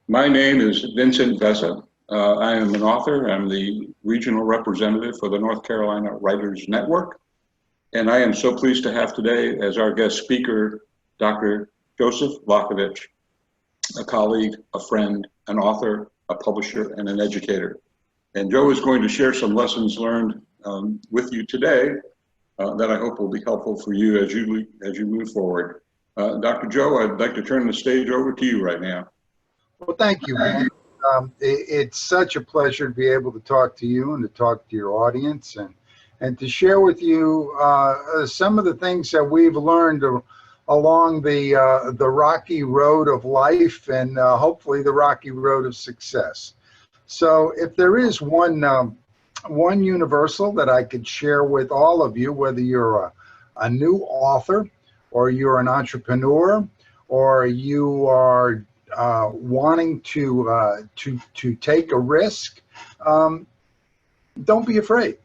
My name is Vincent Vessa. I am an author. I'm the regional representative for the North Carolina Writers Network. And I am so pleased to have today as our guest speaker, Dr. Joseph Lockavitch, a colleague, a friend, an author, a publisher, and an educator. And Joe is going to share some lessons learned with you today that I hope will be helpful for you as you move forward. Dr. Joe, I'd like to turn the stage over to you right now. Well, thank you, man. It's such a pleasure to be able to talk to you and to talk to your audience and to share with you some of the things that we've learned along the rocky road of life and hopefully the rocky road of success. So if there is one universal that I could share with all of you, whether you're a new author or you're an entrepreneur or you are wanting to take a risk, don't be afraid.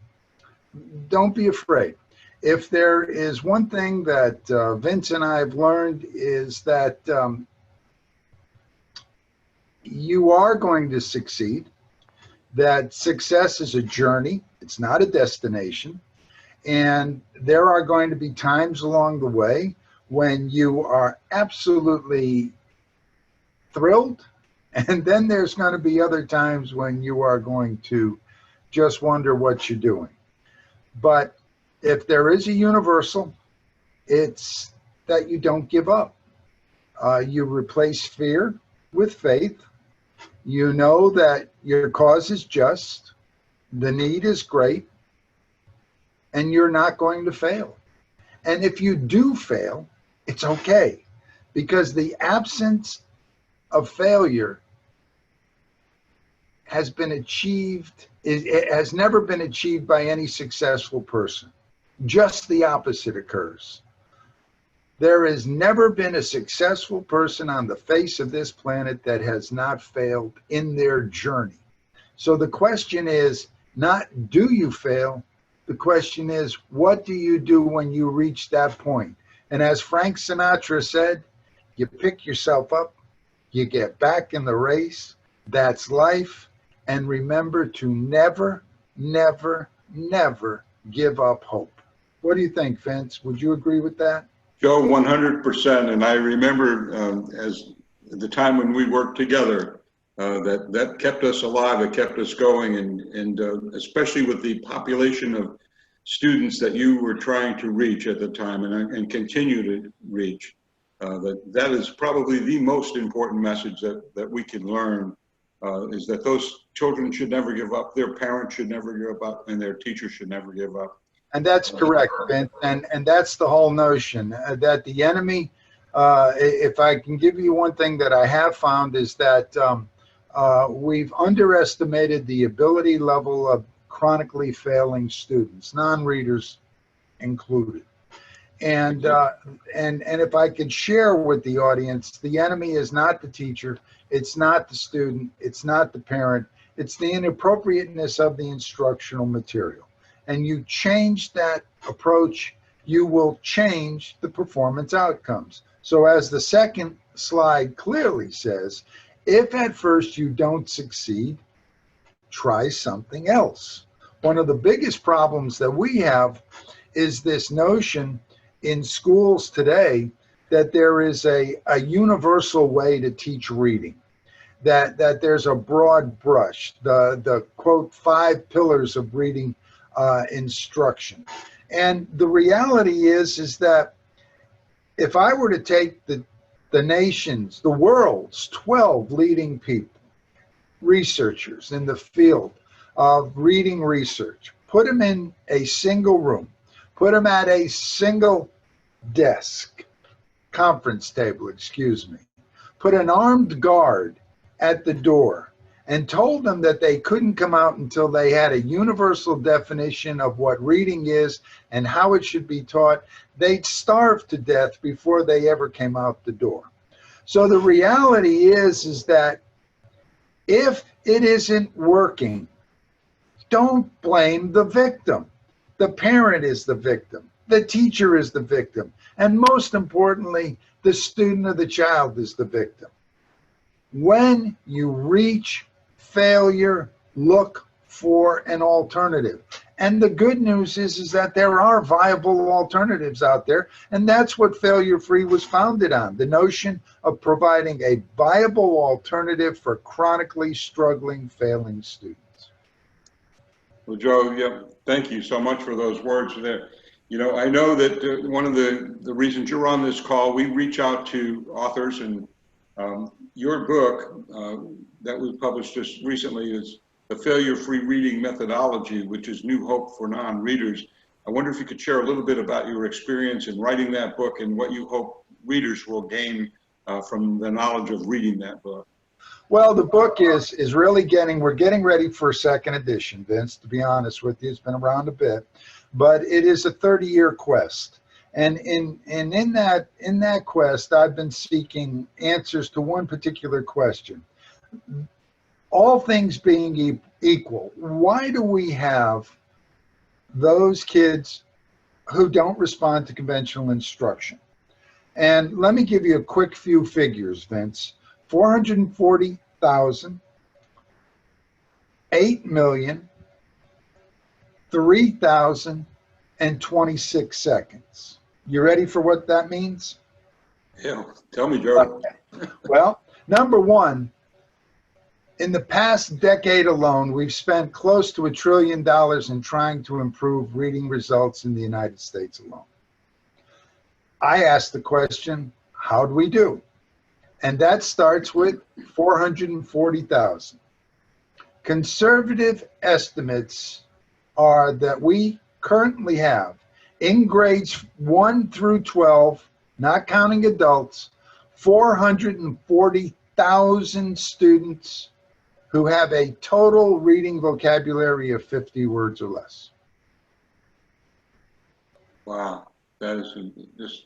Don't be afraid. If there is one thing that Vince and I have learned is that you are going to succeed, that success is a journey, it's not a destination, and there are going to be times along the way when you are absolutely thrilled, and then there's going to be other times when you are going to just wonder what you're doing. But if there is a universal, it's that you don't give up. You replace fear with faith. You know that your cause is just, the need is great, and you're not going to fail. And if you do fail, it's okay, because the absence of failure has been achieved, it has never been achieved by any successful person. Just the opposite occurs. There has never been a successful person on the face of this planet that has not failed in their journey. So the question is not, do you fail? The question is, what do you do when you reach that point? And as Frank Sinatra said, you pick yourself up, you get back in the race. That's life. And remember to never, never, never give up hope. What do you think, Vince? Would you agree with that? Joe, 100%. And I remember as the time when we worked together, that kept us alive, it kept us going, and especially with the population of students that you were trying to reach at the time and continue to reach. That is probably the most important message that we can learn, is that those children should never give up, their parents should never give up, and their teachers should never give up. And that's correct, Vince. And that's the whole notion, that the enemy, if I can give you one thing that I have found, is that we've underestimated the ability level of chronically failing students, non-readers included. And if I could share with the audience, the enemy is not the teacher, it's not the student, it's not the parent, it's the inappropriateness of the instructional material. And you change that approach, you will change the performance outcomes. So as the second slide clearly says, if at first you don't succeed, try something else. One of the biggest problems that we have is this notion in schools today that there is a universal way to teach reading, that there's a broad brush, the quote 5 pillars of reading instruction. And the reality is that if I were to take the nation's, the world's 12 leading people, researchers in the field of reading research, put them in a single room, put them at a single desk, conference table, excuse me, put an armed guard at the door and told them that they couldn't come out until they had a universal definition of what reading is and how it should be taught, they'd starve to death before they ever came out the door. So the reality is that if it isn't working, don't blame the victim. The parent is the victim. The teacher is the victim. And most importantly, the student or the child is the victim. When you reach failure, look for an alternative. And the good news is that there are viable alternatives out there. And that's what Failure Free was founded on, the notion of providing a viable alternative for chronically struggling, failing students. Well, Joe, yeah, thank you so much for those words there. You know, I know that one of the reasons you're on this call, we reach out to authors, and your book that was published just recently is The Failure-Free Reading Methodology, which is new hope for non-readers. I wonder if you could share a little bit about your experience in writing that book and what you hope readers will gain from the knowledge of reading that book. Well, the book is really we're getting ready for a second edition, Vince, to be honest with you. It's been around a bit, but it is a 30-year quest. And in that quest, I've been seeking answers to one particular question. All things being equal, why do we have those kids who don't respond to conventional instruction? And let me give you a quick few figures, Vince. 440,000, 8 million, 3,026 seconds. You ready for what that means? Yeah, tell me, Joe. Okay. Well, number one, in the past decade alone, we've spent close to $1 trillion in trying to improve reading results in the United States alone. I asked the question, how do we do? And that starts with 440,000. Conservative estimates are that we currently have in grades 1 through 12, not counting adults, 440,000 students who have a total reading vocabulary of 50 words or less. Wow, that is just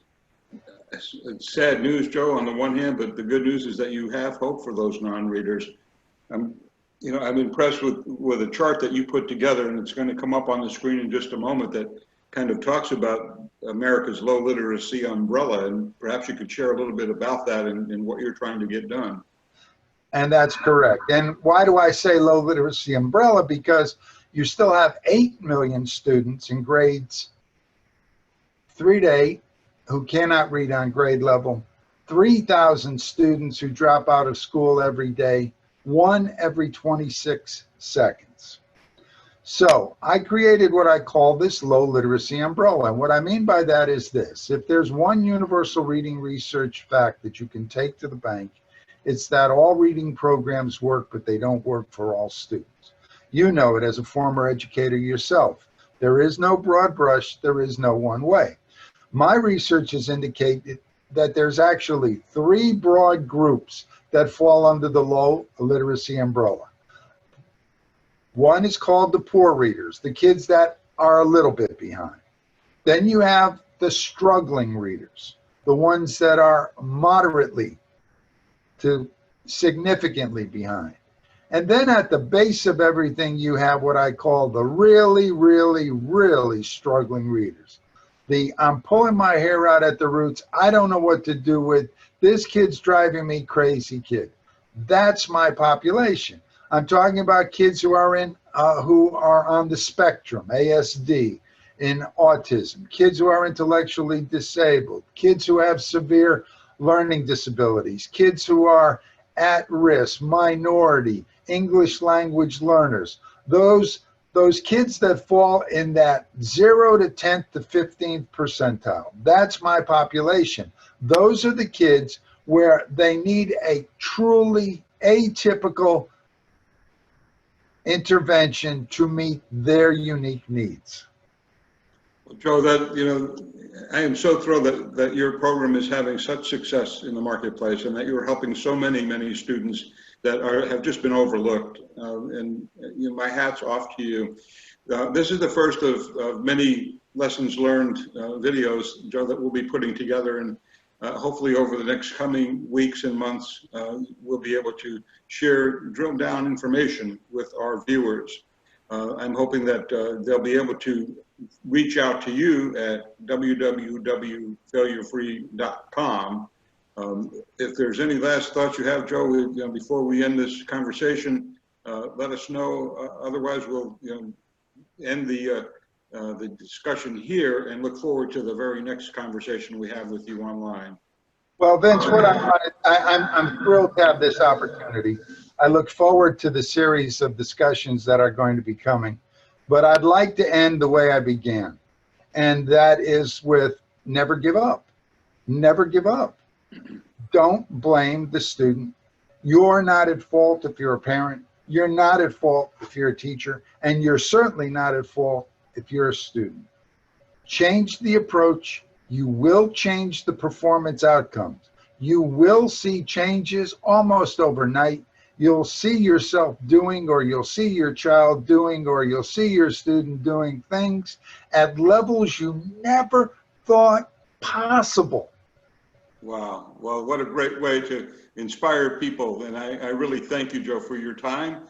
it's sad news, Joe, on the one hand, but the good news is that you have hope for those non-readers. I'm impressed with a chart that you put together, and it's going to come up on the screen in just a moment, that kind of talks about America's low literacy umbrella, and perhaps you could share a little bit about that and what you're trying to get done. And that's correct. And why do I say low literacy umbrella? Because you still have 8 million students in grades 3 to 8 who cannot read on grade level, 3,000 students who drop out of school every day, 1 every 26 seconds. So I created what I call this low literacy umbrella. And what I mean by that is this: if there's one universal reading research fact that you can take to the bank, it's that all reading programs work, but they don't work for all students. You know it as a former educator yourself. There is no broad brush, there is no one way. My research has indicated that there's actually 3 broad groups that fall under the low literacy umbrella. One is called the poor readers, the kids that are a little bit behind. Then you have the struggling readers, the ones that are moderately to significantly behind. And then at the base of everything, you have what I call the really, really, really struggling readers. I'm pulling my hair out at the roots. I don't know what to do with this kid's driving me crazy kid. That's my population. I'm talking about kids who are on the spectrum, ASD, in autism, kids who are intellectually disabled, kids who have severe learning disabilities, kids who are at risk, minority, English language learners, those kids that fall in that 0 to 10th to 15th percentile. That's my population. Those are the kids where they need a truly atypical intervention to meet their unique needs. Well, Joe, I am so thrilled that your program is having such success in the marketplace, and that you're helping so many students that have just been overlooked. My hat's off to you. This is the first of many lessons learned videos, Joe, that we'll be putting together, and hopefully over the next coming weeks and months, we'll be able to share drill down information with our viewers. I'm hoping that they'll be able to reach out to you at www.failurefree.com If there's any last thoughts you have, Joe, before we end this conversation, let us know. Otherwise, we'll end the discussion here and look forward to the very next conversation we have with you online. Well, Vince, I'm thrilled to have this opportunity. I look forward to the series of discussions that are going to be coming. But I'd like to end the way I began, and that is with never give up. Never give up. Don't blame the student. You're not at fault if you're a parent. You're not at fault if you're a teacher. And you're certainly not at fault if you're a student. Change the approach. You will change the performance outcomes. You will see changes almost overnight. You'll see yourself doing, or you'll see your child doing, or you'll see your student doing things at levels you never thought possible. Wow. Well, what a great way to inspire people. And I really thank you, Joe, for your time.